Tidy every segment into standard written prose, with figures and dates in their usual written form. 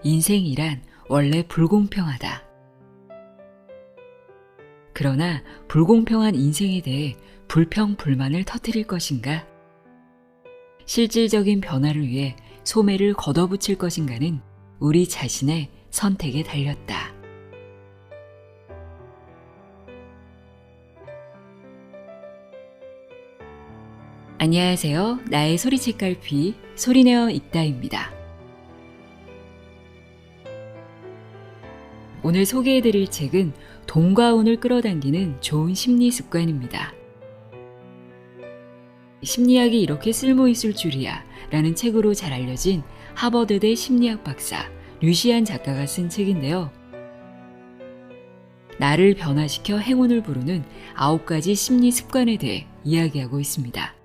인생이란 원래 불공평하다. 그러나 불공평한 인생에 대해 불평, 불만을 터뜨릴 것인가? 실질적인 변화를 위해 소매를 걷어붙일 것인가는 우리 자신의 선택에 달렸다. 안녕하세요. 나의 소리책갈피 소리내어 읽다입니다. 오늘 소개해드릴 책은 돈과 운을 끌어당기는 좋은 심리 습관입니다. 심리학이 이렇게 쓸모있을 줄이야 라는 책으로 잘 알려진 하버드대 심리학 박사 류시안 작가가 쓴 책인데요. 나를 변화시켜 행운을 부르는 9가지 심리 습관에 대해 이야기하고 있습니다.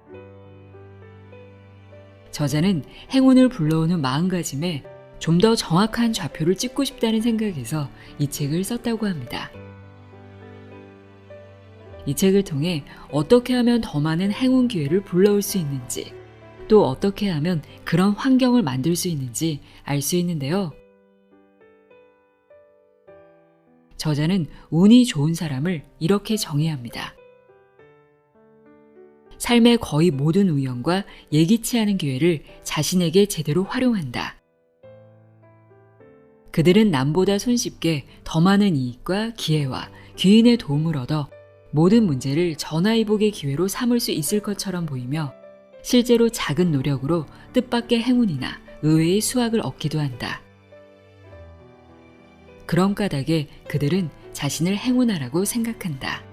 저자는 행운을 불러오는 마음가짐에 좀 더 정확한 좌표를 찍고 싶다는 생각에서 이 책을 썼다고 합니다. 이 책을 통해 어떻게 하면 더 많은 행운 기회를 불러올 수 있는지, 또 어떻게 하면 그런 환경을 만들 수 있는지 알 수 있는데요. 저자는 운이 좋은 사람을 이렇게 정의합니다. 삶의 거의 모든 우연과 예기치 않은 기회를 자신에게 제대로 활용한다. 그들은 남보다 손쉽게 더 많은 이익과 기회와 귀인의 도움을 얻어 모든 문제를 전화위복의 기회로 삼을 수 있을 것처럼 보이며 실제로 작은 노력으로 뜻밖의 행운이나 의외의 수확을 얻기도 한다. 그런 까닭에 그들은 자신을 행운아라고 생각한다.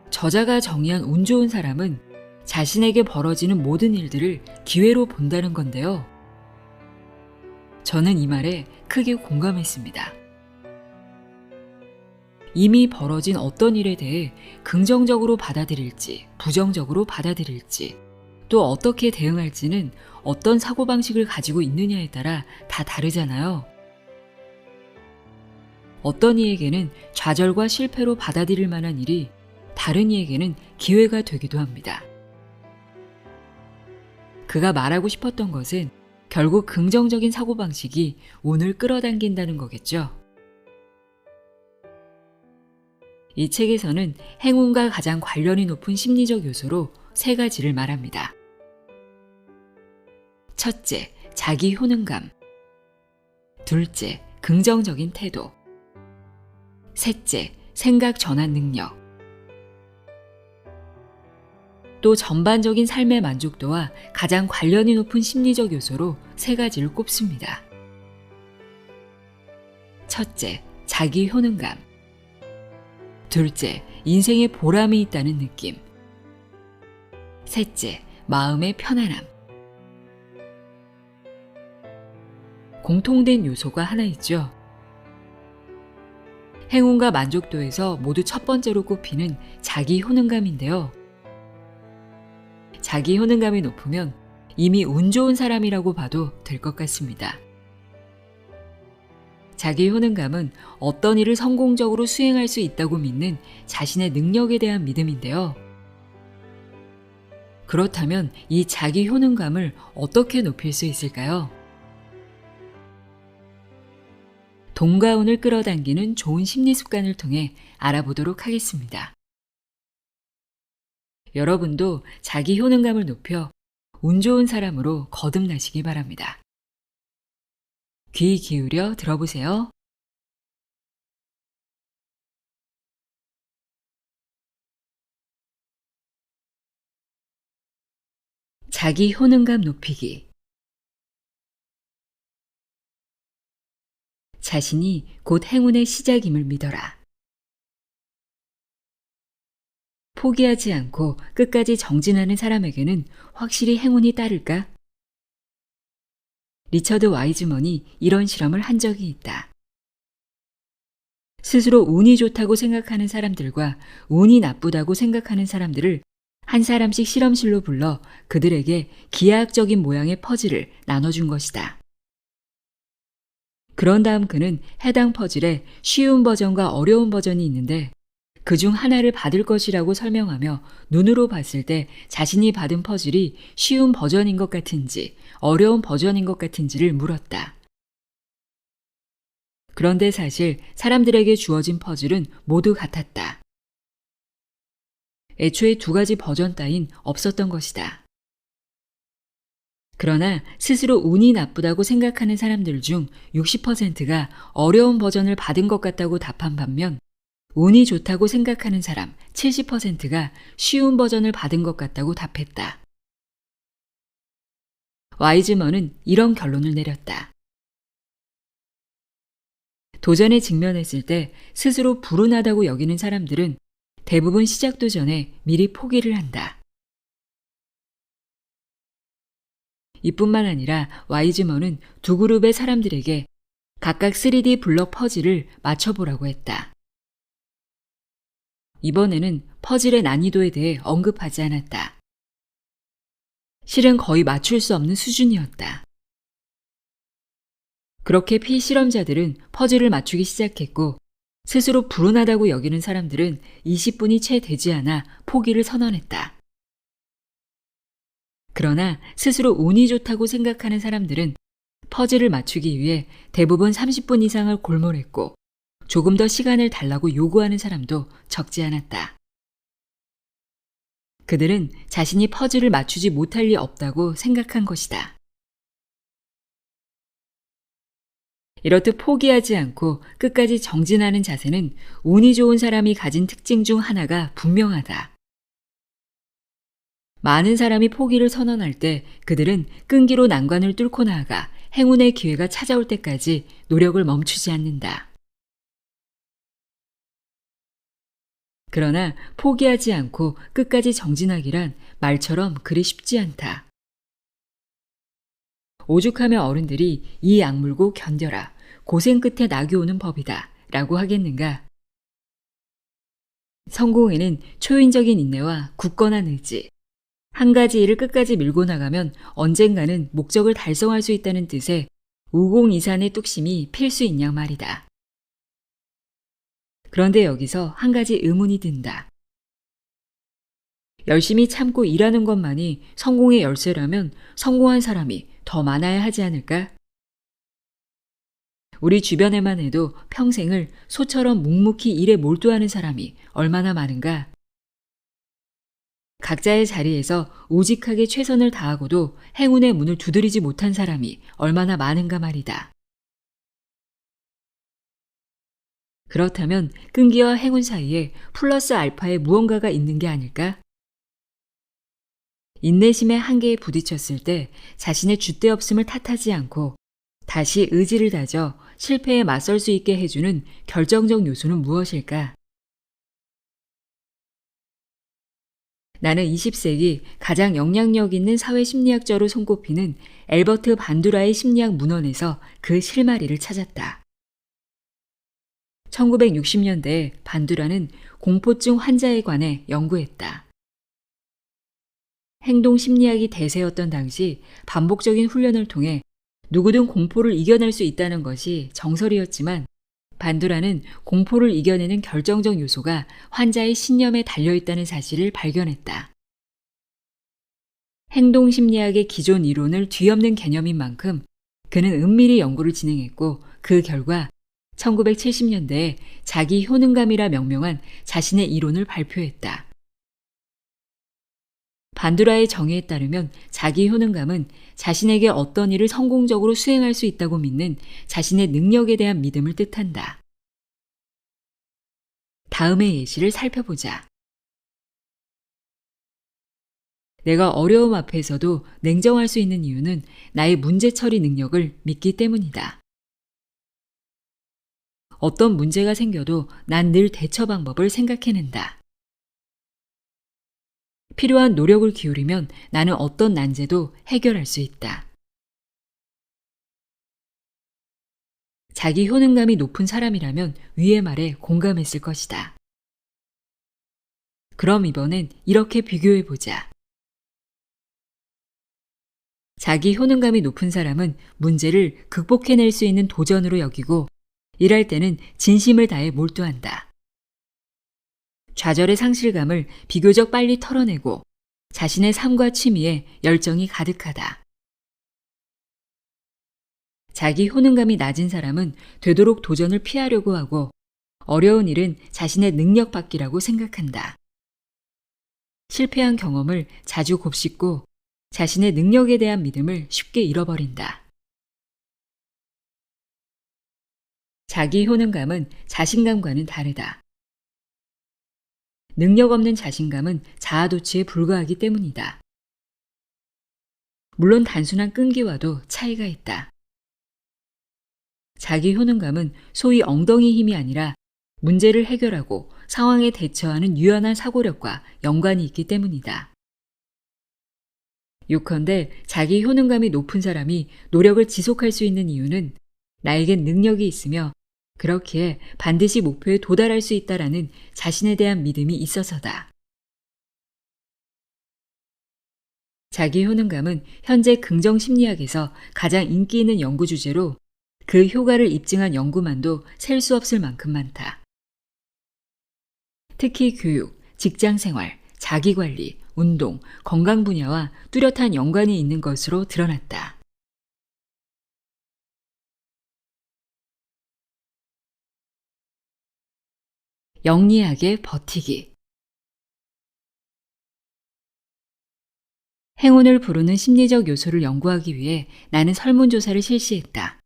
저자가 정의한 운 좋은 사람은 자신에게 벌어지는 모든 일들을 기회로 본다는 건데요. 저는 이 말에 크게 공감했습니다. 이미 벌어진 어떤 일에 대해 긍정적으로 받아들일지 부정적으로 받아들일지 또 어떻게 대응할지는 어떤 사고방식을 가지고 있느냐에 따라 다 다르잖아요. 어떤 이에게는 좌절과 실패로 받아들일 만한 일이 다른 이에게는 기회가 되기도 합니다. 그가 말하고 싶었던 것은 결국 긍정적인 사고방식이 운을 끌어당긴다는 거겠죠. 이 책에서는 행운과 가장 관련이 높은 심리적 요소로 3가지를 말합니다. 첫째, 자기 효능감. 둘째, 긍정적인 태도. 셋째, 생각 전환 능력. 또 전반적인 삶의 만족도와 가장 관련이 높은 심리적 요소로 3가지를 꼽습니다. 첫째, 자기 효능감. 둘째, 인생에 보람이 있다는 느낌. 셋째, 마음의 편안함. 공통된 요소가 하나 있죠. 행운과 만족도에서 모두 첫 번째로 꼽히는 자기 효능감인데요. 자기 효능감이 높으면 이미 운 좋은 사람이라고 봐도 될 것 같습니다. 자기 효능감은 어떤 일을 성공적으로 수행할 수 있다고 믿는 자신의 능력에 대한 믿음인데요. 그렇다면 이 자기 효능감을 어떻게 높일 수 있을까요? 돈과 운을 끌어당기는 좋은 심리 습관을 통해 알아보도록 하겠습니다. 여러분도 자기 효능감을 높여 운 좋은 사람으로 거듭나시기 바랍니다. 귀 기울여 들어보세요. 자기 효능감 높이기. 자신이 곧 행운의 시작임을 믿어라. 포기하지 않고 끝까지 정진하는 사람에게는 확실히 행운이 따를까? 리처드 와이즈먼이 이런 실험을 한 적이 있다. 스스로 운이 좋다고 생각하는 사람들과 운이 나쁘다고 생각하는 사람들을 한 사람씩 실험실로 불러 그들에게 기하학적인 모양의 퍼즐을 나눠준 것이다. 그런 다음 그는 해당 퍼즐에 쉬운 버전과 어려운 버전이 있는데 그중 하나를 받을 것이라고 설명하며 눈으로 봤을 때 자신이 받은 퍼즐이 쉬운 버전인 것 같은지 어려운 버전인 것 같은지를 물었다. 그런데 사실 사람들에게 주어진 퍼즐은 모두 같았다. 애초에 두 가지 버전 따윈 없었던 것이다. 그러나 스스로 운이 나쁘다고 생각하는 사람들 중 60%가 어려운 버전을 받은 것 같다고 답한 반면 운이 좋다고 생각하는 사람 70%가 쉬운 버전을 받은 것 같다고 답했다. 와이즈먼은 이런 결론을 내렸다. 도전에 직면했을 때 스스로 불운하다고 여기는 사람들은 대부분 시작도 전에 미리 포기를 한다. 이뿐만 아니라 와이즈먼은 두 그룹의 사람들에게 각각 3D 블럭 퍼즐을 맞춰보라고 했다. 이번에는 퍼즐의 난이도에 대해 언급하지 않았다. 실은 거의 맞출 수 없는 수준이었다. 그렇게 피실험자들은 퍼즐을 맞추기 시작했고 스스로 불운하다고 여기는 사람들은 20분이 채 되지 않아 포기를 선언했다. 그러나 스스로 운이 좋다고 생각하는 사람들은 퍼즐을 맞추기 위해 대부분 30분 이상을 골몰했고 조금 더 시간을 달라고 요구하는 사람도 적지 않았다. 그들은 자신이 퍼즐을 맞추지 못할 리 없다고 생각한 것이다. 이렇듯 포기하지 않고 끝까지 정진하는 자세는 운이 좋은 사람이 가진 특징 중 하나가 분명하다. 많은 사람이 포기를 선언할 때 그들은 끈기로 난관을 뚫고 나아가 행운의 기회가 찾아올 때까지 노력을 멈추지 않는다. 그러나 포기하지 않고 끝까지 정진하기란 말처럼 그리 쉽지 않다. 오죽하면 어른들이 이 악물고 견뎌라, 고생 끝에 낙이 오는 법이다 라고 하겠는가. 성공에는 초인적인 인내와 굳건한 의지, 한 가지 일을 끝까지 밀고 나가면 언젠가는 목적을 달성할 수 있다는 뜻의 우공이산의 뚝심이 필수인 양 말이다. 그런데 여기서 한 가지 의문이 든다. 열심히 참고 일하는 것만이 성공의 열쇠라면 성공한 사람이 더 많아야 하지 않을까? 우리 주변에만 해도 평생을 소처럼 묵묵히 일에 몰두하는 사람이 얼마나 많은가? 각자의 자리에서 우직하게 최선을 다하고도 행운의 문을 두드리지 못한 사람이 얼마나 많은가 말이다. 그렇다면 끈기와 행운 사이에 플러스 알파의 무언가가 있는 게 아닐까? 인내심의 한계에 부딪혔을 때 자신의 줏대 없음을 탓하지 않고 다시 의지를 다져 실패에 맞설 수 있게 해주는 결정적 요소는 무엇일까? 나는 20세기 가장 영향력 있는 사회심리학자로 손꼽히는 엘버트 반두라의 심리학 문헌에서 그 실마리를 찾았다. 1960년대에 반두라는 공포증 환자에 관해 연구했다. 행동심리학이 대세였던 당시 반복적인 훈련을 통해 누구든 공포를 이겨낼 수 있다는 것이 정설이었지만 반두라는 공포를 이겨내는 결정적 요소가 환자의 신념에 달려있다는 사실을 발견했다. 행동심리학의 기존 이론을 뒤엎는 개념인 만큼 그는 은밀히 연구를 진행했고 그 결과 1970년대에 자기 효능감이라 명명한 자신의 이론을 발표했다. 반두라의 정의에 따르면 자기 효능감은 자신에게 어떤 일을 성공적으로 수행할 수 있다고 믿는 자신의 능력에 대한 믿음을 뜻한다. 다음의 예시를 살펴보자. 내가 어려움 앞에서도 냉정할 수 있는 이유는 나의 문제 처리 능력을 믿기 때문이다. 어떤 문제가 생겨도 난 늘 대처 방법을 생각해낸다. 필요한 노력을 기울이면 나는 어떤 난제도 해결할 수 있다. 자기 효능감이 높은 사람이라면 위의 말에 공감했을 것이다. 그럼 이번엔 이렇게 비교해보자. 자기 효능감이 높은 사람은 문제를 극복해낼 수 있는 도전으로 여기고 일할 때는 진심을 다해 몰두한다. 좌절의 상실감을 비교적 빨리 털어내고 자신의 삶과 취미에 열정이 가득하다. 자기 효능감이 낮은 사람은 되도록 도전을 피하려고 하고 어려운 일은 자신의 능력 밖이라고 생각한다. 실패한 경험을 자주 곱씹고 자신의 능력에 대한 믿음을 쉽게 잃어버린다. 자기 효능감은 자신감과는 다르다. 능력 없는 자신감은 자아도취에 불과하기 때문이다. 물론 단순한 끈기와도 차이가 있다. 자기 효능감은 소위 엉덩이 힘이 아니라 문제를 해결하고 상황에 대처하는 유연한 사고력과 연관이 있기 때문이다. 요컨대 자기 효능감이 높은 사람이 노력을 지속할 수 있는 이유는 나에겐 능력이 있으며 그렇기에 반드시 목표에 도달할 수 있다라는 자신에 대한 믿음이 있어서다. 자기 효능감은 현재 긍정 심리학에서 가장 인기 있는 연구 주제로 그 효과를 입증한 연구만도 셀 수 없을 만큼 많다. 특히 교육, 직장생활, 자기관리, 운동, 건강 분야와 뚜렷한 연관이 있는 것으로 드러났다. 영리하게 버티기. 행운을 부르는 심리적 요소를 연구하기 위해 나는 설문조사를 실시했다.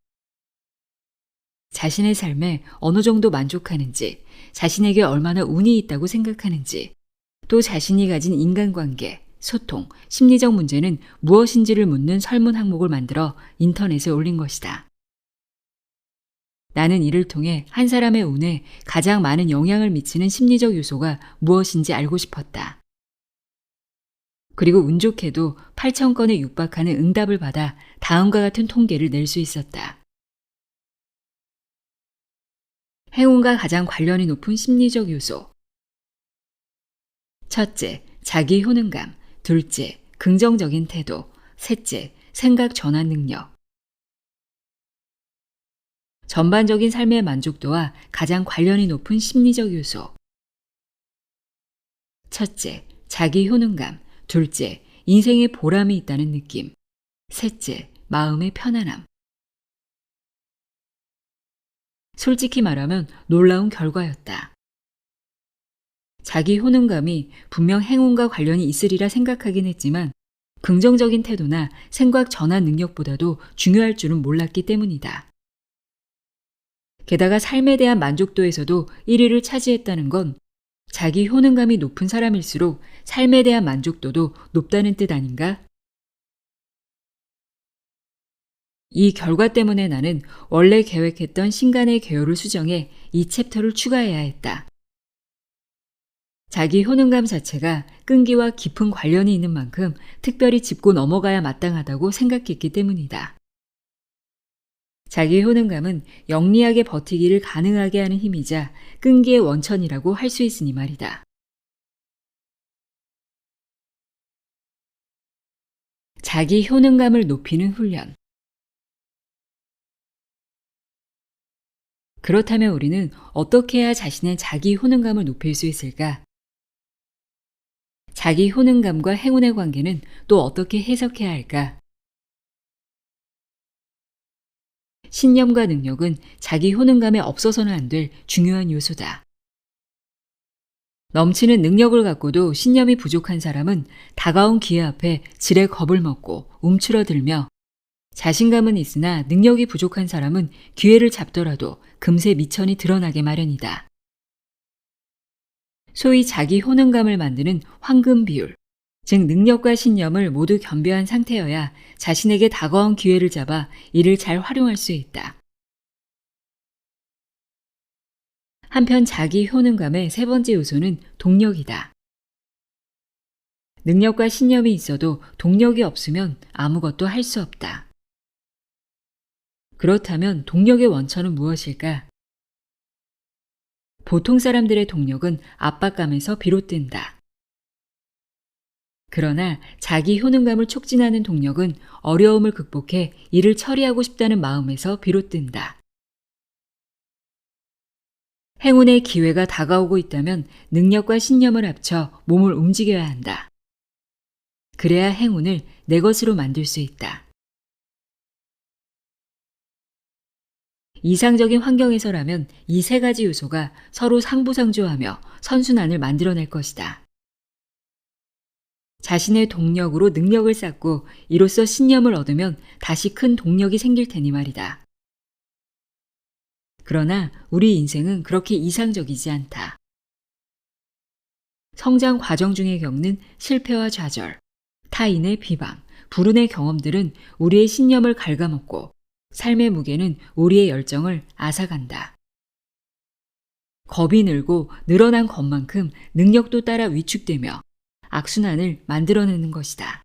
자신의 삶에 어느 정도 만족하는지, 자신에게 얼마나 운이 있다고 생각하는지, 또 자신이 가진 인간관계, 소통, 심리적 문제는 무엇인지를 묻는 설문 항목을 만들어 인터넷에 올린 것이다. 나는 이를 통해 한 사람의 운에 가장 많은 영향을 미치는 심리적 요소가 무엇인지 알고 싶었다. 그리고 운 좋게도 8,000건에 육박하는 응답을 받아 다음과 같은 통계를 낼 수 있었다. 행운과 가장 관련이 높은 심리적 요소. 첫째, 자기 효능감. 둘째, 긍정적인 태도. 셋째, 생각 전환 능력. 전반적인 삶의 만족도와 가장 관련이 높은 심리적 요소. 첫째, 자기 효능감. 둘째, 인생에 보람이 있다는 느낌. 셋째, 마음의 편안함. 솔직히 말하면 놀라운 결과였다. 자기 효능감이 분명 행운과 관련이 있으리라 생각하긴 했지만 긍정적인 태도나 생각 전환 능력보다도 중요할 줄은 몰랐기 때문이다. 게다가 삶에 대한 만족도에서도 1위를 차지했다는 건 자기 효능감이 높은 사람일수록 삶에 대한 만족도도 높다는 뜻 아닌가? 이 결과 때문에 나는 원래 계획했던 신간의 개요를 수정해 이 챕터를 추가해야 했다. 자기 효능감 자체가 끈기와 깊은 관련이 있는 만큼 특별히 짚고 넘어가야 마땅하다고 생각했기 때문이다. 자기 효능감은 영리하게 버티기를 가능하게 하는 힘이자 끈기의 원천이라고 할 수 있으니 말이다. 자기 효능감을 높이는 훈련. 그렇다면 우리는 어떻게 해야 자신의 자기 효능감을 높일 수 있을까? 자기 효능감과 행운의 관계는 또 어떻게 해석해야 할까? 신념과 능력은 자기 효능감에 없어서는 안 될 중요한 요소다. 넘치는 능력을 갖고도 신념이 부족한 사람은 다가온 기회 앞에 지레 겁을 먹고 움츠러들며 자신감은 있으나 능력이 부족한 사람은 기회를 잡더라도 금세 미천이 드러나게 마련이다. 소위 자기 효능감을 만드는 황금 비율, 즉 능력과 신념을 모두 겸비한 상태여야 자신에게 다가온 기회를 잡아 이를 잘 활용할 수 있다. 한편 자기 효능감의 세 번째 요소는 동력이다. 능력과 신념이 있어도 동력이 없으면 아무것도 할 수 없다. 그렇다면 동력의 원천은 무엇일까? 보통 사람들의 동력은 압박감에서 비롯된다. 그러나 자기 효능감을 촉진하는 동력은 어려움을 극복해 일을 처리하고 싶다는 마음에서 비롯된다. 행운의 기회가 다가오고 있다면 능력과 신념을 합쳐 몸을 움직여야 한다. 그래야 행운을 내 것으로 만들 수 있다. 이상적인 환경에서라면 이 세 가지 요소가 서로 상부상조하며 선순환을 만들어낼 것이다. 자신의 동력으로 능력을 쌓고 이로써 신념을 얻으면 다시 큰 동력이 생길 테니 말이다. 그러나 우리 인생은 그렇게 이상적이지 않다. 성장 과정 중에 겪는 실패와 좌절, 타인의 비방, 불운의 경험들은 우리의 신념을 갉아먹고 삶의 무게는 우리의 열정을 앗아간다. 겁이 늘고 늘어난 것만큼 능력도 따라 위축되며 악순환을 만들어내는 것이다.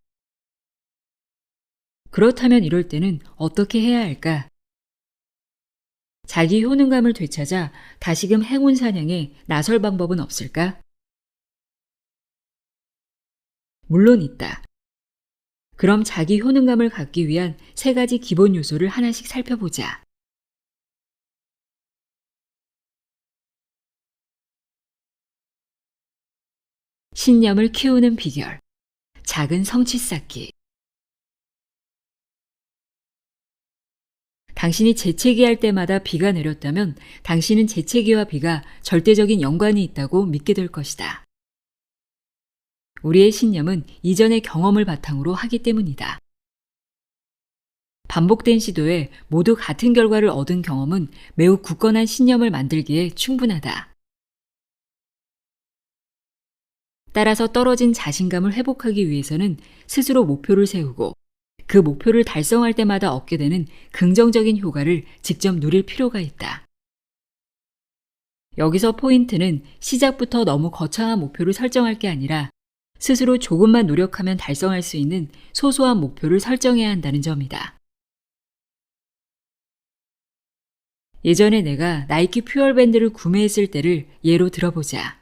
그렇다면 이럴 때는 어떻게 해야 할까? 자기 효능감을 되찾아 다시금 행운 사냥에 나설 방법은 없을까? 물론 있다. 그럼 자기 효능감을 갖기 위한 세 가지 기본 요소를 하나씩 살펴보자. 신념을 키우는 비결. 작은 성취 쌓기. 당신이 재채기 할 때마다 비가 내렸다면 당신은 재채기와 비가 절대적인 연관이 있다고 믿게 될 것이다. 우리의 신념은 이전의 경험을 바탕으로 하기 때문이다. 반복된 시도에 모두 같은 결과를 얻은 경험은 매우 굳건한 신념을 만들기에 충분하다. 따라서 떨어진 자신감을 회복하기 위해서는 스스로 목표를 세우고 그 목표를 달성할 때마다 얻게 되는 긍정적인 효과를 직접 누릴 필요가 있다. 여기서 포인트는 시작부터 너무 거창한 목표를 설정할 게 아니라 스스로 조금만 노력하면 달성할 수 있는 소소한 목표를 설정해야 한다는 점이다. 예전에 내가 나이키 퓨얼밴드를 구매했을 때를 예로 들어보자.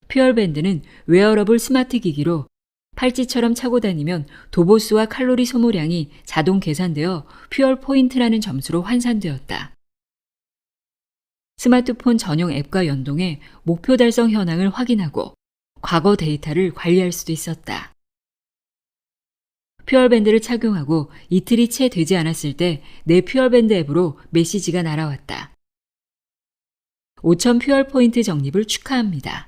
퓨얼밴드는 웨어러블 스마트 기기로 팔찌처럼 차고 다니면 도보수와 칼로리 소모량이 자동 계산되어 퓨얼 포인트라는 점수로 환산되었다. 스마트폰 전용 앱과 연동해 목표 달성 현황을 확인하고 과거 데이터를 관리할 수도 있었다. 퓨얼밴드를 착용하고 이틀이 채 되지 않았을 때 내 퓨얼밴드 앱으로 메시지가 날아왔다. 5,000 퓨얼 포인트 적립을 축하합니다.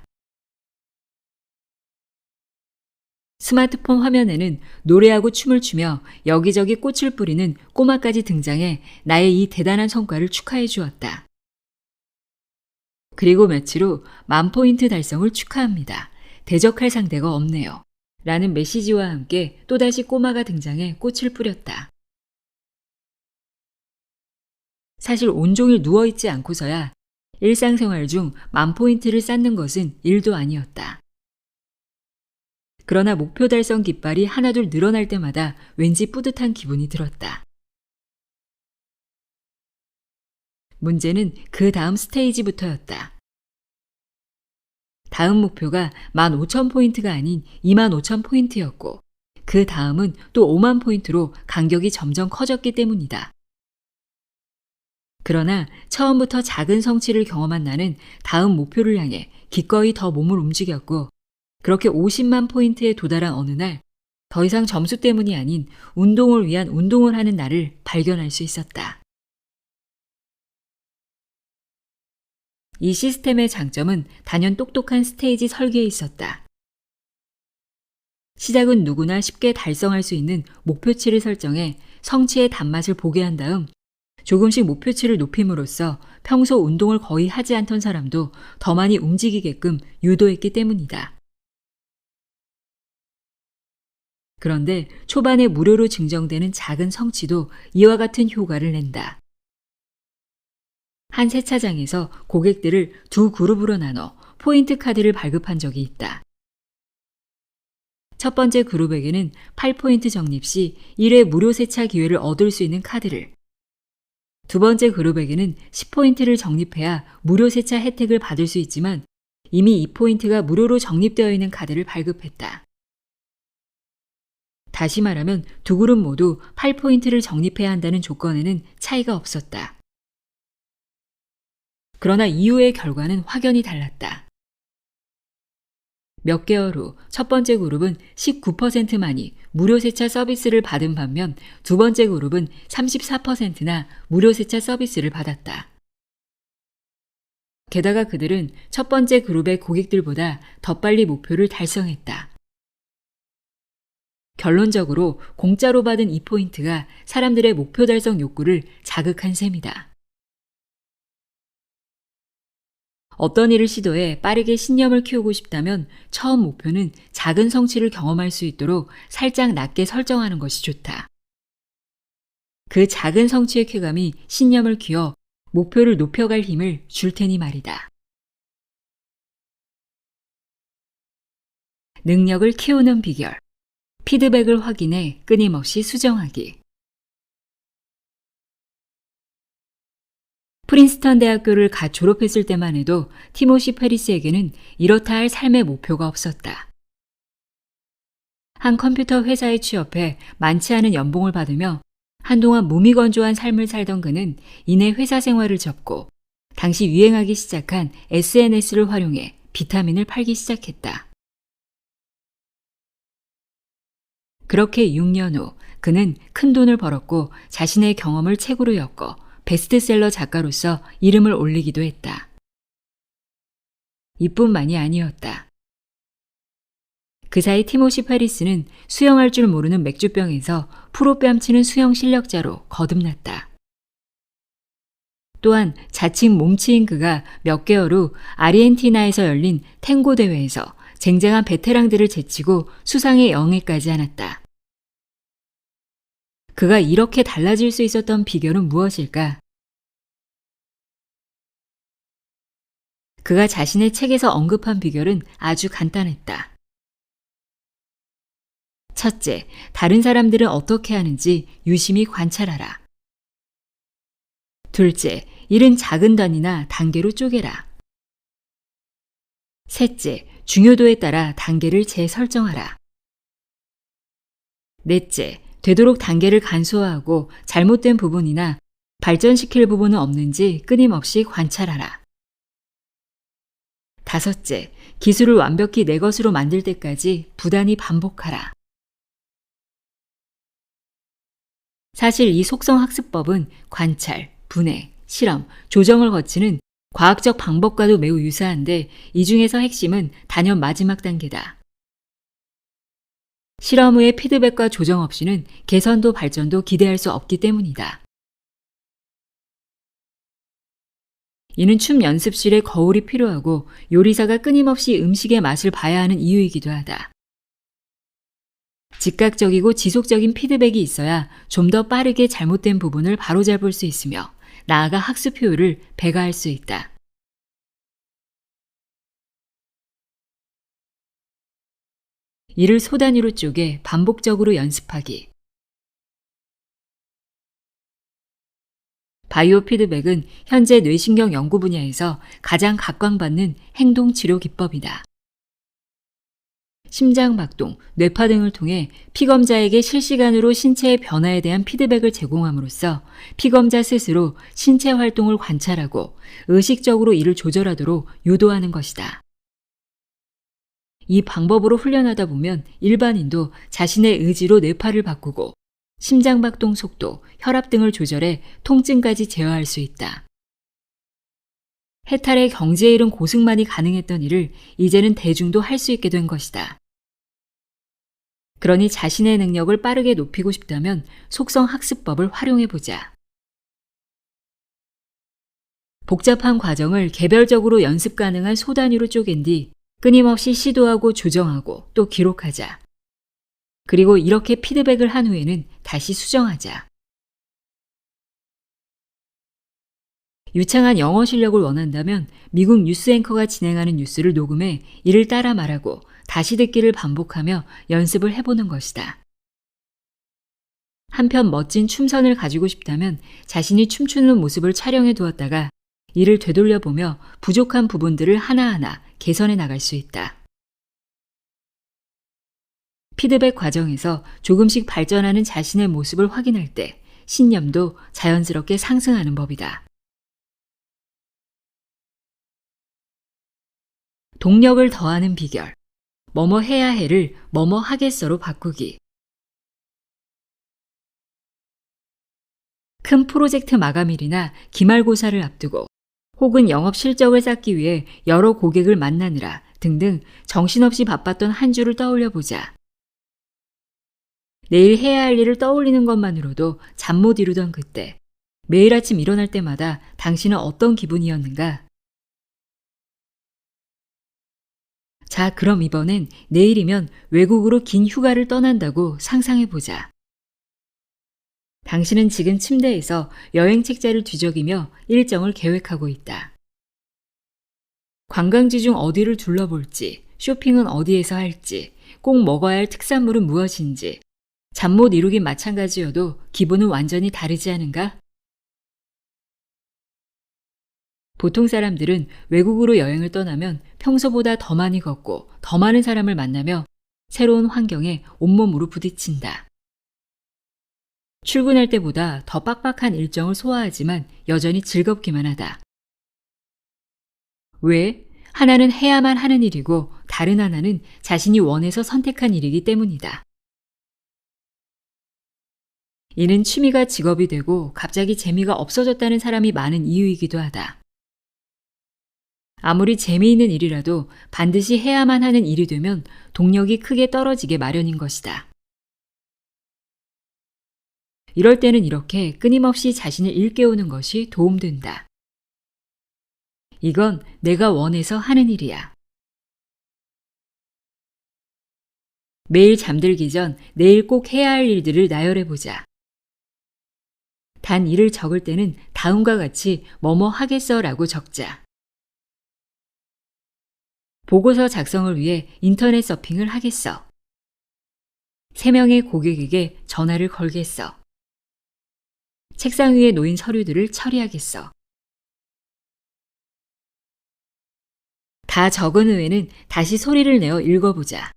스마트폰 화면에는 노래하고 춤을 추며 여기저기 꽃을 뿌리는 꼬마까지 등장해 나의 이 대단한 성과를 축하해 주었다. 그리고 며칠 후 10,000포인트 달성을 축하합니다. 대적할 상대가 없네요. 라는 메시지와 함께 또다시 꼬마가 등장해 꽃을 뿌렸다. 사실 온종일 누워있지 않고서야 일상생활 중 10,000포인트를 쌓는 것은 일도 아니었다. 그러나 목표 달성 깃발이 하나둘 늘어날 때마다 왠지 뿌듯한 기분이 들었다. 문제는 그 다음 스테이지부터였다. 다음 목표가 15,000포인트가 아닌 25,000포인트였고 그 다음은 또 50,000포인트로 간격이 점점 커졌기 때문이다. 그러나 처음부터 작은 성취를 경험한 나는 다음 목표를 향해 기꺼이 더 몸을 움직였고 그렇게 50만 포인트에 도달한 어느 날 더 이상 점수 때문이 아닌 운동을 위한 운동을 하는 나를 발견할 수 있었다. 이 시스템의 장점은 단연 똑똑한 스테이지 설계에 있었다. 시작은 누구나 쉽게 달성할 수 있는 목표치를 설정해 성취의 단맛을 보게 한 다음 조금씩 목표치를 높임으로써 평소 운동을 거의 하지 않던 사람도 더 많이 움직이게끔 유도했기 때문이다. 그런데 초반에 무료로 증정되는 작은 성취도 이와 같은 효과를 낸다. 한 세차장에서 고객들을 두 그룹으로 나눠 포인트 카드를 발급한 적이 있다. 첫 번째 그룹에게는 8포인트 적립 시 1회 무료 세차 기회를 얻을 수 있는 카드를, 두 번째 그룹에게는 10포인트를 적립해야 무료 세차 혜택을 받을 수 있지만 이미 2포인트가 무료로 적립되어 있는 카드를 발급했다. 다시 말하면 두 그룹 모두 8포인트를 적립해야 한다는 조건에는 차이가 없었다. 그러나 이후의 결과는 확연히 달랐다. 몇 개월 후 첫 번째 그룹은 19%만이 무료 세차 서비스를 받은 반면 두 번째 그룹은 34%나 무료 세차 서비스를 받았다. 게다가 그들은 첫 번째 그룹의 고객들보다 더 빨리 목표를 달성했다. 결론적으로 공짜로 받은 이 포인트가 사람들의 목표 달성 욕구를 자극한 셈이다. 어떤 일을 시도해 빠르게 신념을 키우고 싶다면 처음 목표는 작은 성취를 경험할 수 있도록 살짝 낮게 설정하는 것이 좋다. 그 작은 성취의 쾌감이 신념을 키워 목표를 높여갈 힘을 줄 테니 말이다. 능력을 키우는 비결. 피드백을 확인해 끊임없이 수정하기. 프린스턴 대학교를 갓 졸업했을 때만 해도 티모시 페리스에게는 이렇다 할 삶의 목표가 없었다. 한 컴퓨터 회사에 취업해 많지 않은 연봉을 받으며 한동안 무미건조한 삶을 살던 그는 이내 회사 생활을 접고 당시 유행하기 시작한 SNS를 활용해 비타민을 팔기 시작했다. 그렇게 6년 후 그는 큰 돈을 벌었고 자신의 경험을 책으로 엮어 베스트셀러 작가로서 이름을 올리기도 했다. 이뿐만이 아니었다. 그 사이 티모시 페리스는 수영할 줄 모르는 맥주병에서 프로 뺨치는 수영 실력자로 거듭났다. 또한 자칭 몸치인 그가 몇 개월 후 아르헨티나에서 열린 탱고 대회에서 쟁쟁한 베테랑들을 제치고 수상의 영예까지 안았다. 그가 이렇게 달라질 수 있었던 비결은 무엇일까? 그가 자신의 책에서 언급한 비결은 아주 간단했다. 첫째, 다른 사람들은 어떻게 하는지 유심히 관찰하라. 둘째, 일은 작은 단위나 단계로 쪼개라. 셋째, 중요도에 따라 단계를 재설정하라. 넷째, 되도록 단계를 간소화하고 잘못된 부분이나 발전시킬 부분은 없는지 끊임없이 관찰하라. 다섯째, 기술을 완벽히 내 것으로 만들 때까지 부단히 반복하라. 사실 이 속성학습법은 관찰, 분해, 실험, 조정을 거치는 과학적 방법과도 매우 유사한데 이 중에서 핵심은 단연 마지막 단계다. 실험 후의 피드백과 조정 없이는 개선도 발전도 기대할 수 없기 때문이다. 이는 춤 연습실에 거울이 필요하고 요리사가 끊임없이 음식의 맛을 봐야 하는 이유이기도 하다. 즉각적이고 지속적인 피드백이 있어야 좀 더 빠르게 잘못된 부분을 바로잡을 수 있으며 나아가 학습 효율을 배가할 수 있다. 이를 소단위로 쪼개 반복적으로 연습하기. 바이오 피드백은 현재 뇌신경 연구 분야에서 가장 각광받는 행동 치료 기법이다. 심장박동, 뇌파 등을 통해 피검자에게 실시간으로 신체의 변화에 대한 피드백을 제공함으로써 피검자 스스로 신체 활동을 관찰하고 의식적으로 이를 조절하도록 유도하는 것이다. 이 방법으로 훈련하다 보면 일반인도 자신의 의지로 뇌파를 바꾸고 심장박동 속도, 혈압 등을 조절해 통증까지 제어할 수 있다. 해탈의 경지에 이른 고승만이 가능했던 일을 이제는 대중도 할 수 있게 된 것이다. 그러니 자신의 능력을 빠르게 높이고 싶다면 속성학습법을 활용해보자. 복잡한 과정을 개별적으로 연습 가능한 소단위로 쪼갠 뒤 끊임없이 시도하고 조정하고 또 기록하자. 그리고 이렇게 피드백을 한 후에는 다시 수정하자. 유창한 영어 실력을 원한다면 미국 뉴스 앵커가 진행하는 뉴스를 녹음해 이를 따라 말하고 다시 듣기를 반복하며 연습을 해보는 것이다. 한편 멋진 춤선을 가지고 싶다면 자신이 춤추는 모습을 촬영해 두었다가 이를 되돌려보며 부족한 부분들을 하나하나 개선해 나갈 수 있다. 피드백 과정에서 조금씩 발전하는 자신의 모습을 확인할 때 신념도 자연스럽게 상승하는 법이다. 동력을 더하는 비결. 뭐뭐 해야 해를 뭐뭐 하겠어로 바꾸기. 큰 프로젝트 마감일이나 기말고사를 앞두고 혹은 영업 실적을 쌓기 위해 여러 고객을 만나느라 등등 정신없이 바빴던 한 주를 떠올려 보자. 내일 해야 할 일을 떠올리는 것만으로도 잠 못 이루던 그때, 매일 아침 일어날 때마다 당신은 어떤 기분이었는가? 자, 그럼 이번엔 내일이면 외국으로 긴 휴가를 떠난다고 상상해 보자. 당신은 지금 침대에서 여행 책자를 뒤적이며 일정을 계획하고 있다. 관광지 중 어디를 둘러볼지, 쇼핑은 어디에서 할지, 꼭 먹어야 할 특산물은 무엇인지, 잠 못 이루긴 마찬가지여도 기분은 완전히 다르지 않은가? 보통 사람들은 외국으로 여행을 떠나면 평소보다 더 많이 걷고 더 많은 사람을 만나며 새로운 환경에 온몸으로 부딪힌다. 출근할 때보다 더 빡빡한 일정을 소화하지만 여전히 즐겁기만 하다. 왜? 하나는 해야만 하는 일이고 다른 하나는 자신이 원해서 선택한 일이기 때문이다. 이는 취미가 직업이 되고 갑자기 재미가 없어졌다는 사람이 많은 이유이기도 하다. 아무리 재미있는 일이라도 반드시 해야만 하는 일이 되면 동력이 크게 떨어지게 마련인 것이다. 이럴 때는 이렇게 끊임없이 자신을 일깨우는 것이 도움된다. 이건 내가 원해서 하는 일이야. 매일 잠들기 전 내일 꼭 해야 할 일들을 나열해보자. 단 일을 적을 때는 다음과 같이 뭐뭐 하겠어라고 적자. 보고서 작성을 위해 인터넷 서핑을 하겠어. 3명의 고객에게 전화를 걸겠어. 책상 위에 놓인 서류들을 처리하겠어. 다 적은 후에는 다시 소리를 내어 읽어보자.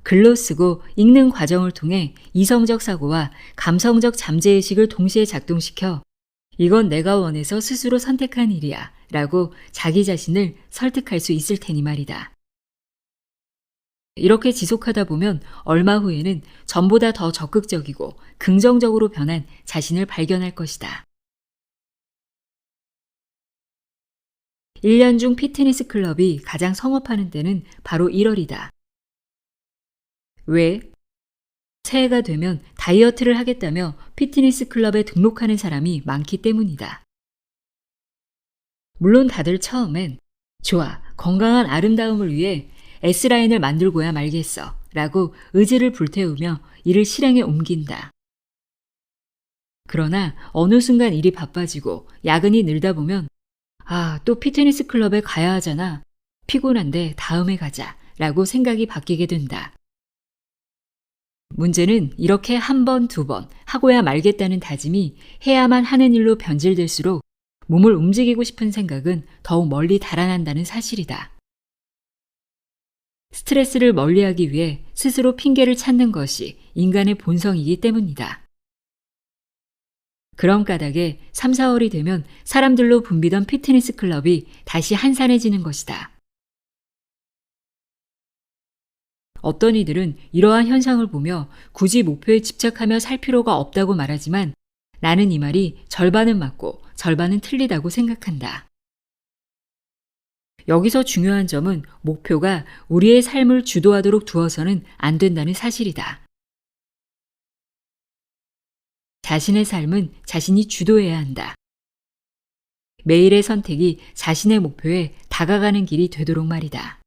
글로 쓰고 읽는 과정을 통해 이성적 사고와 감성적 잠재의식을 동시에 작동시켜 이건 내가 원해서 스스로 선택한 일이야 라고 자기 자신을 설득할 수 있을 테니 말이다. 이렇게 지속하다 보면 얼마 후에는 전보다 더 적극적이고 긍정적으로 변한 자신을 발견할 것이다. 1년 중 피트니스 클럽이 가장 성업하는 때는 바로 1월이다. 왜? 새해가 되면 다이어트를 하겠다며 피트니스 클럽에 등록하는 사람이 많기 때문이다. 물론 다들 처음엔 좋아, 건강한 아름다움을 위해 S라인을 만들고야 말겠어 라고 의지를 불태우며 이를 실행에 옮긴다. 그러나 어느 순간 일이 바빠지고 야근이 늘다 보면 또 피트니스 클럽에 가야 하잖아. 피곤한데 다음에 가자 라고 생각이 바뀌게 된다. 문제는 이렇게 한 번, 두 번 하고야 말겠다는 다짐이 해야만 하는 일로 변질될수록 몸을 움직이고 싶은 생각은 더욱 멀리 달아난다는 사실이다. 스트레스를 멀리하기 위해 스스로 핑계를 찾는 것이 인간의 본성이기 때문이다. 그런 까닭에 3, 4월이 되면 사람들로 붐비던 피트니스 클럽이 다시 한산해지는 것이다. 어떤 이들은 이러한 현상을 보며 굳이 목표에 집착하며 살 필요가 없다고 말하지만 나는 이 말이 절반은 맞고 절반은 틀리다고 생각한다. 여기서 중요한 점은 목표가 우리의 삶을 주도하도록 두어서는 안 된다는 사실이다. 자신의 삶은 자신이 주도해야 한다. 매일의 선택이 자신의 목표에 다가가는 길이 되도록 말이다.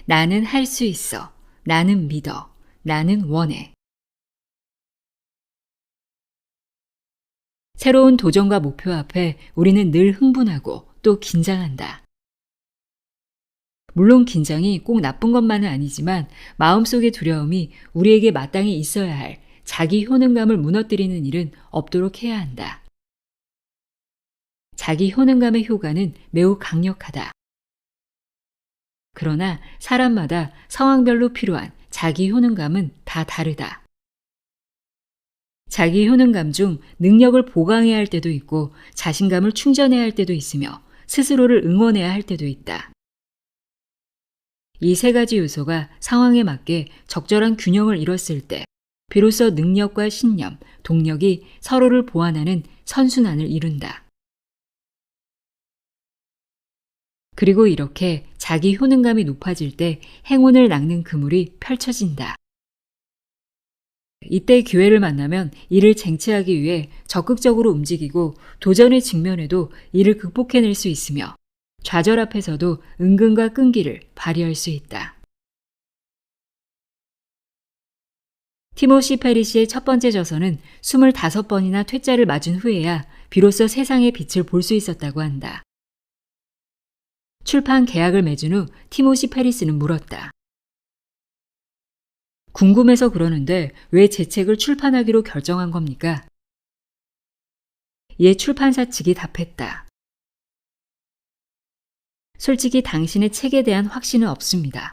나는 할 수 있어. 나는 믿어. 나는 원해. 새로운 도전과 목표 앞에 우리는 늘 흥분하고 또 긴장한다. 물론 긴장이 꼭 나쁜 것만은 아니지만 마음속의 두려움이 우리에게 마땅히 있어야 할 자기 효능감을 무너뜨리는 일은 없도록 해야 한다. 자기 효능감의 효과는 매우 강력하다. 그러나 사람마다 상황별로 필요한 자기 효능감은 다 다르다. 자기 효능감 중 능력을 보강해야 할 때도 있고 자신감을 충전해야 할 때도 있으며 스스로를 응원해야 할 때도 있다. 이 세 가지 요소가 상황에 맞게 적절한 균형을 이뤘을 때 비로소 능력과 신념, 동력이 서로를 보완하는 선순환을 이룬다. 그리고 이렇게 자기 효능감이 높아질 때 행운을 낚는 그물이 펼쳐진다. 이때 기회를 만나면 이를 쟁취하기 위해 적극적으로 움직이고 도전의 직면에도 이를 극복해낼 수 있으며 좌절 앞에서도 은근과 끈기를 발휘할 수 있다. 티모시 페리시의 첫 번째 저서는 25번이나 퇴짜를 맞은 후에야 비로소 세상의 빛을 볼 수 있었다고 한다. 출판 계약을 맺은 후 티모시 페리스는 물었다. 궁금해서 그러는데 왜 제 책을 출판하기로 결정한 겁니까? 이에 출판사 측이 답했다. 솔직히 당신의 책에 대한 확신은 없습니다.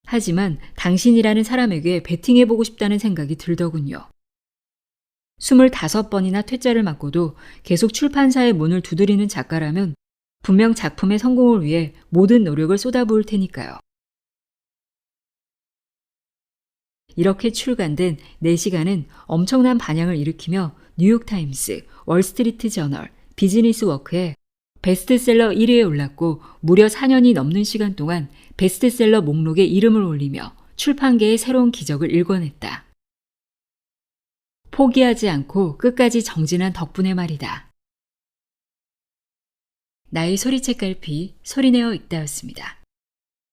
하지만 당신이라는 사람에게 베팅해보고 싶다는 생각이 들더군요. 25번이나 퇴짜를 맞고도 계속 출판사의 문을 두드리는 작가라면 분명 작품의 성공을 위해 모든 노력을 쏟아부을 테니까요. 이렇게 출간된 4시간은 엄청난 반향을 일으키며 뉴욕타임스, 월스트리트 저널, 비즈니스워크에 베스트셀러 1위에 올랐고 무려 4년이 넘는 시간 동안 베스트셀러 목록에 이름을 올리며 출판계의 새로운 기적을 일궈냈다. 포기하지 않고 끝까지 정진한 덕분에 말이다. 나의 소리책 갈피 소리내어 읽다였습니다.